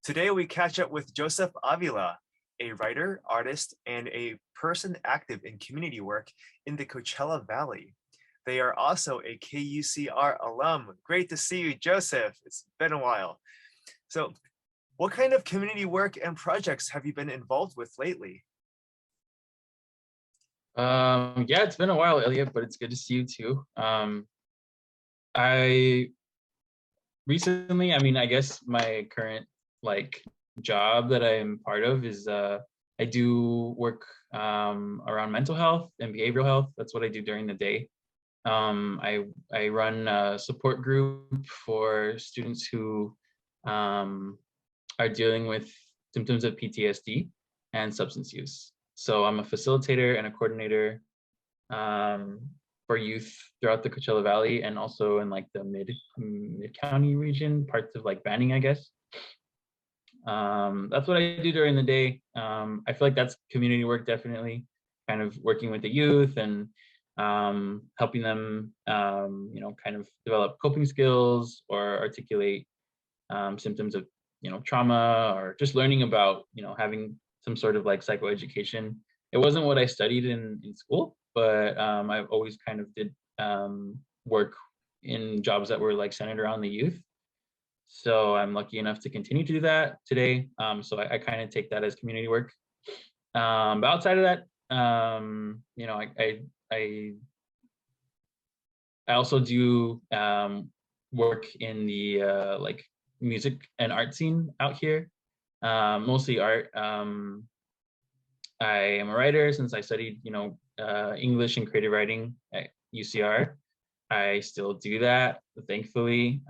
Today we catch up with Joseph Avila, a writer, artist, and a person active in community work in the Coachella Valley. They are also a KUCR alum. Great to see you, Joseph. It's been a while. So, what kind of community work and projects have you been involved with lately? Yeah, it's been a while, Elliot, but it's good to see you too. I recently, I guess my current like job that I'm part of is I do work around mental health and behavioral health. That's what I do during the day. I run a support group for students who um, are dealing with symptoms of PTSD and substance use. So I'm a facilitator and a coordinator um, for youth throughout the Coachella Valley and also in like the mid county region, parts of like Banning, I guess. That's what I do during the day. I feel like that's community work, definitely, kind of working with the youth and helping them, kind of develop coping skills or articulate symptoms of, trauma or just learning about, having some sort of like psychoeducation. It wasn't what I studied in school, but I've always kind of did work in jobs that were like centered around the youth. So I'm lucky enough to continue to do that today. So I kind of take that as community work. But outside of that, I I also do work in the like music and art scene out here, mostly art. I am a writer since I studied, English and creative writing at UCR. I still do that, thankfully.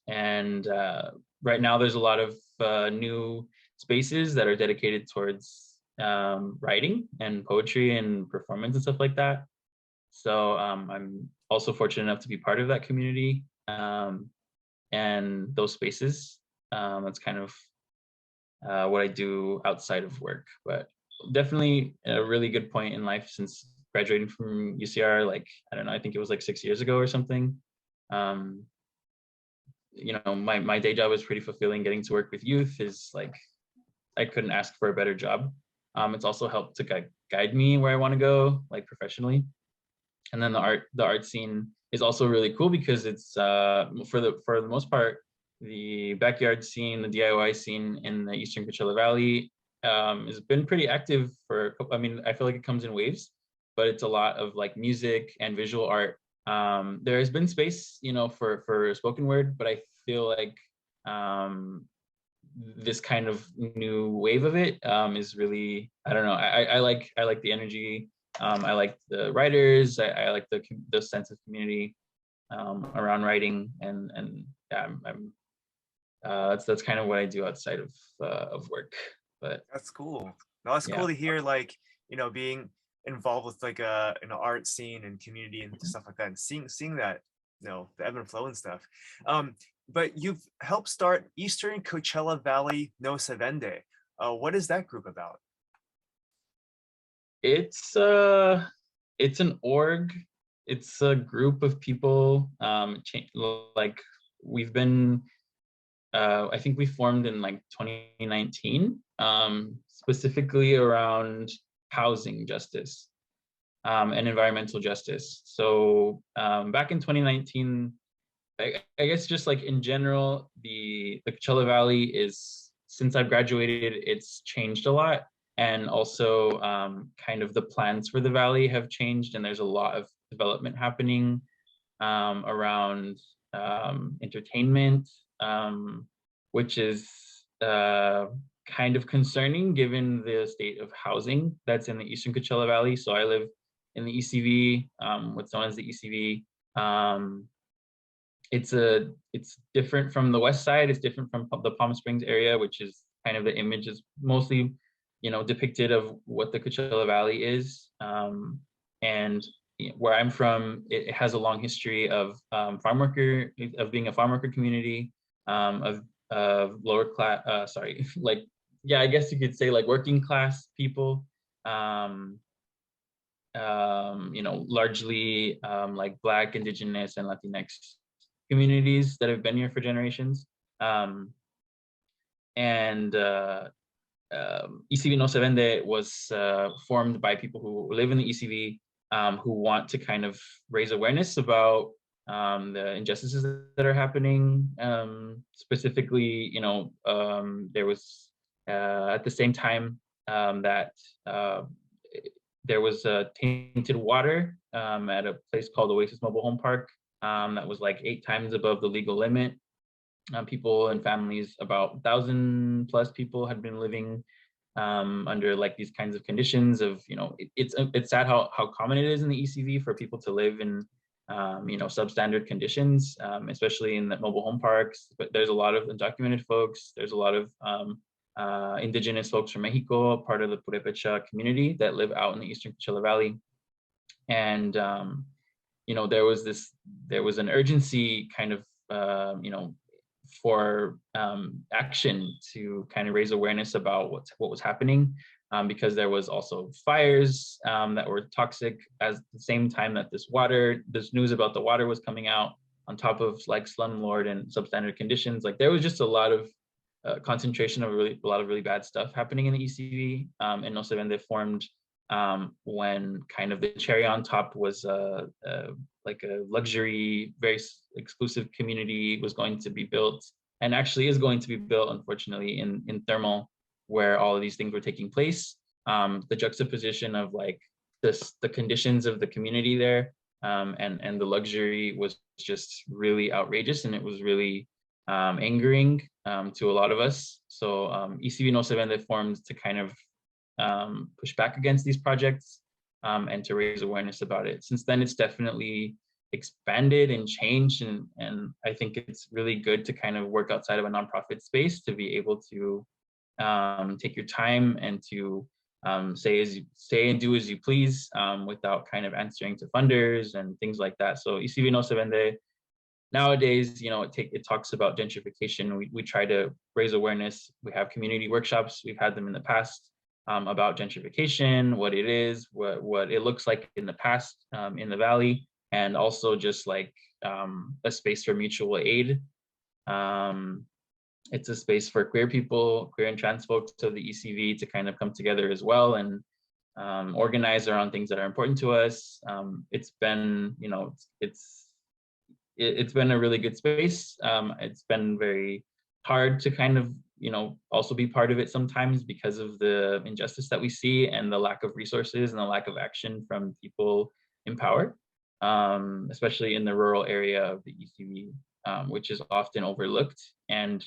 And right now, there's a lot of new spaces that are dedicated towards writing and poetry and performance and stuff like that. So I'm also fortunate enough to be part of that community and those spaces. That's kind of what I do outside of work, but definitely a really good point in life since graduating from UCR, like, I don't know, I think it was like 6 years ago or something. Um, my day job is pretty fulfilling. Getting to work with youth is like, I couldn't ask for a better job. It's also helped to guide me where I want to go, like professionally. And then the art scene is also really cool because it's for the most part, the backyard scene, the DIY scene in the Eastern Coachella Valley has been pretty active I feel like it comes in waves, but it's a lot of like music and visual art. There has been space, for spoken word, but I feel like this kind of new wave of it is really, I don't know, I like the energy. I like the writers. I like the sense of community around writing, and yeah, that's kind of what I do outside of work. But That's cool. No, that's yeah, cool to hear, like, being involved with like an art scene and community and stuff like that, and seeing that, the ebb and flow and stuff. But you've helped start Eastern Coachella Valley No Se Vende. What is that group about? it's uh, it's an org. It's a group of people. Like we've been I think we formed in like 2019, specifically around housing justice and environmental justice. So back in 2019, I guess just like in general, the Coachella Valley is, since I've graduated, it's changed a lot. And also kind of the plans for the valley have changed, and there's a lot of development happening around entertainment, which is kind of concerning given the state of housing that's in the Eastern Coachella Valley. So I live in the ECV, what's known as the ECV. It's different from the west side. It's different from the Palm Springs area, which is kind of the image is mostly, depicted of what the Coachella Valley is. And where I'm from, it has a long history of being a farm worker community, of lower class, sorry, like, yeah, I guess you could say like working class people, um, largely like Black, Indigenous, and Latinx communities that have been here for generations. Um, And ECV No Se Vende was formed by people who live in the ECV, who want to kind of raise awareness about the injustices that are happening. Specifically, there was at the same time that there was tainted water at a place called Oasis Mobile Home Park that was like 8 times above the legal limit. People and families, about 1,000 plus people had been living under like these kinds of conditions of, it's sad how common it is in the ECV for people to live in, substandard conditions, especially in the mobile home parks. But there's a lot of undocumented folks. There's a lot of indigenous folks from Mexico, part of the Purepecha community that live out in the Eastern Coachella Valley. And, there was an urgency kind of, for action to kind of raise awareness about what was happening, because there was also fires that were toxic at the same time that this news about the water was coming out, on top of like slumlord and substandard conditions. Like there was just a lot of concentration of a lot of really bad stuff happening in the ECV. And No Se Vende formed when kind of the cherry on top was like a luxury, very exclusive community was going to be built, and actually is going to be built, unfortunately, in Thermal, where all of these things were taking place. The juxtaposition of like the conditions of the community there, and the luxury was just really outrageous, and it was really angering to a lot of us. So ECV No Se Vende formed to kind of push back against these projects and to raise awareness about it. Since then, it's definitely expanded and changed, and I think it's really good to kind of work outside of a nonprofit space to be able to take your time and to say and do as you please, without kind of answering to funders and things like that. So ECV No Se Vende nowadays, it talks about gentrification. We try to raise awareness. We have community workshops. We've had them in the past about gentrification, what it is, what it looks like in the past in the Valley, and also just like a space for mutual aid. It's a space for queer people, queer and trans folks of the ECV to kind of come together as well and organize around things that are important to us. It's been, it's been a really good space. It's been very hard to kind of, also be part of it sometimes because of the injustice that we see and the lack of resources and the lack of action from people in power, especially in the rural area of the ECV, which is often overlooked. And,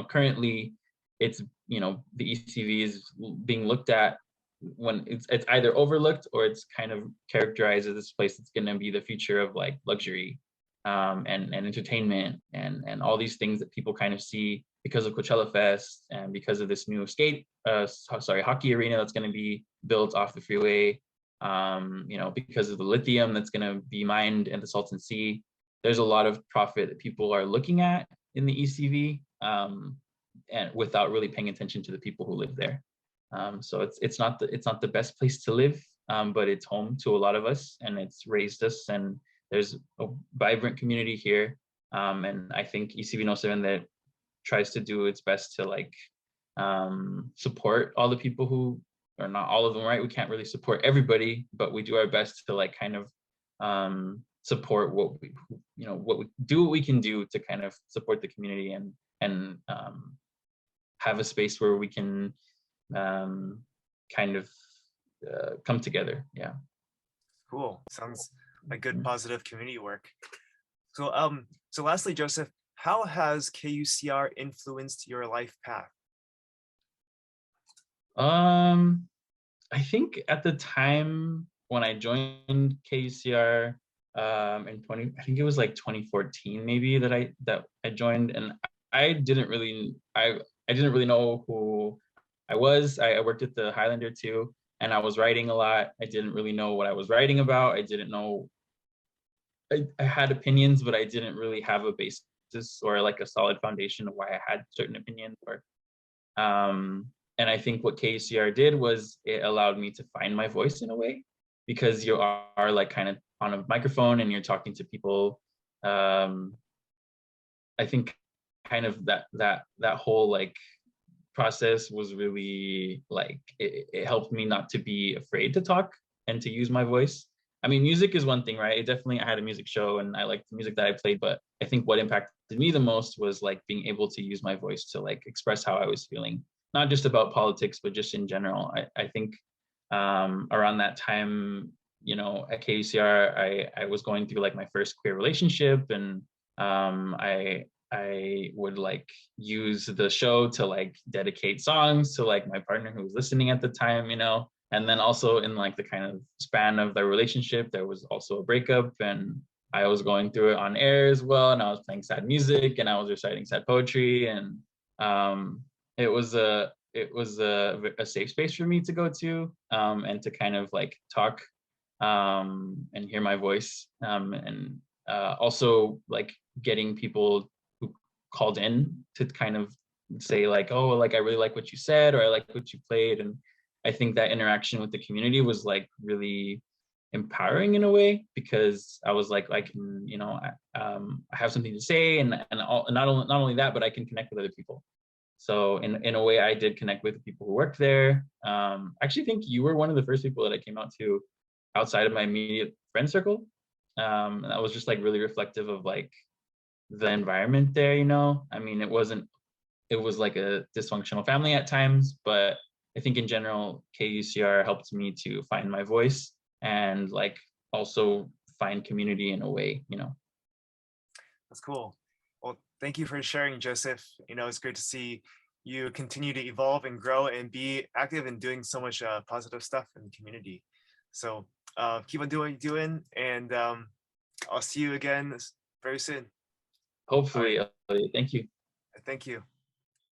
currently it's, the ECV is being looked at when it's either overlooked or it's kind of characterized as this place that's going to be the future of like luxury and entertainment and all these things that people kind of see because of Coachella Fest and because of this new hockey arena that's going to be built off the freeway, because of the lithium that's going to be mined in the Salton Sea. There's a lot of profit that people are looking at in the ECV, and without really paying attention to the people who live there. So it's not the best place to live, but it's home to a lot of us, and it's raised us, and there's a vibrant community here. And I think ECV No Se Vende tries to do its best to like support all the people who, or not all of them, right? We can't really support everybody, but we do our best to like kind of support what we can do to kind of support the community and have a space where we can kind of come together. Yeah. Cool. Sounds like good, positive community work. So, so lastly, Joseph, how has KUCR influenced your life path? I think at the time when I joined KUCR I think it was like 2014 maybe that I joined, and I didn't really know who I was. I worked at the Highlander too, and I was writing a lot. I didn't really know what I was writing about. I didn't know. I had opinions, but I didn't really have a basis or like a solid foundation of why I had certain opinions. And I think what KUCR did was it allowed me to find my voice in a way, because you are like kind of on a microphone and you're talking to people. I think kind of that whole like process was really like it helped me not to be afraid to talk and to use my voice. I mean, music is one thing, right? It definitely, I had a music show and I liked the music that I played, but I think what impacted me the most was like being able to use my voice to like express how I was feeling, not just about politics, but just in general. I think around that time, you know, at KUCR, I was going through like my first queer relationship, and I would like use the show to like dedicate songs to like my partner who was listening at the time, you know. And then also in like the kind of span of the relationship, there was also a breakup, and I was going through it on air as well, and I was playing sad music and I was reciting sad poetry, and it was a safe space for me to go to, and to kind of like talk, and hear my voice, and also like getting people who called in to kind of say like, oh, like I really like what you said, or I like what you played. And I think that interaction with the community was like really empowering in a way, because I was like, I can, you know, I have something to say, and not only that, but I can connect with other people. So in a way, I did connect with the people who worked there. I actually think you were one of the first people that I came out to outside of my immediate friend circle. And that was just like really reflective of like the environment there, you know. I mean, it was like a dysfunctional family at times, but I think in general, KUCR helped me to find my voice and like also find community in a way, you know. That's cool. Well, thank you for sharing, Joseph. You know, it's great to see you continue to evolve and grow and be active and doing so much positive stuff in the community. So keep on doing, and I'll see you again very soon. All right. Hopefully, thank you. Thank you.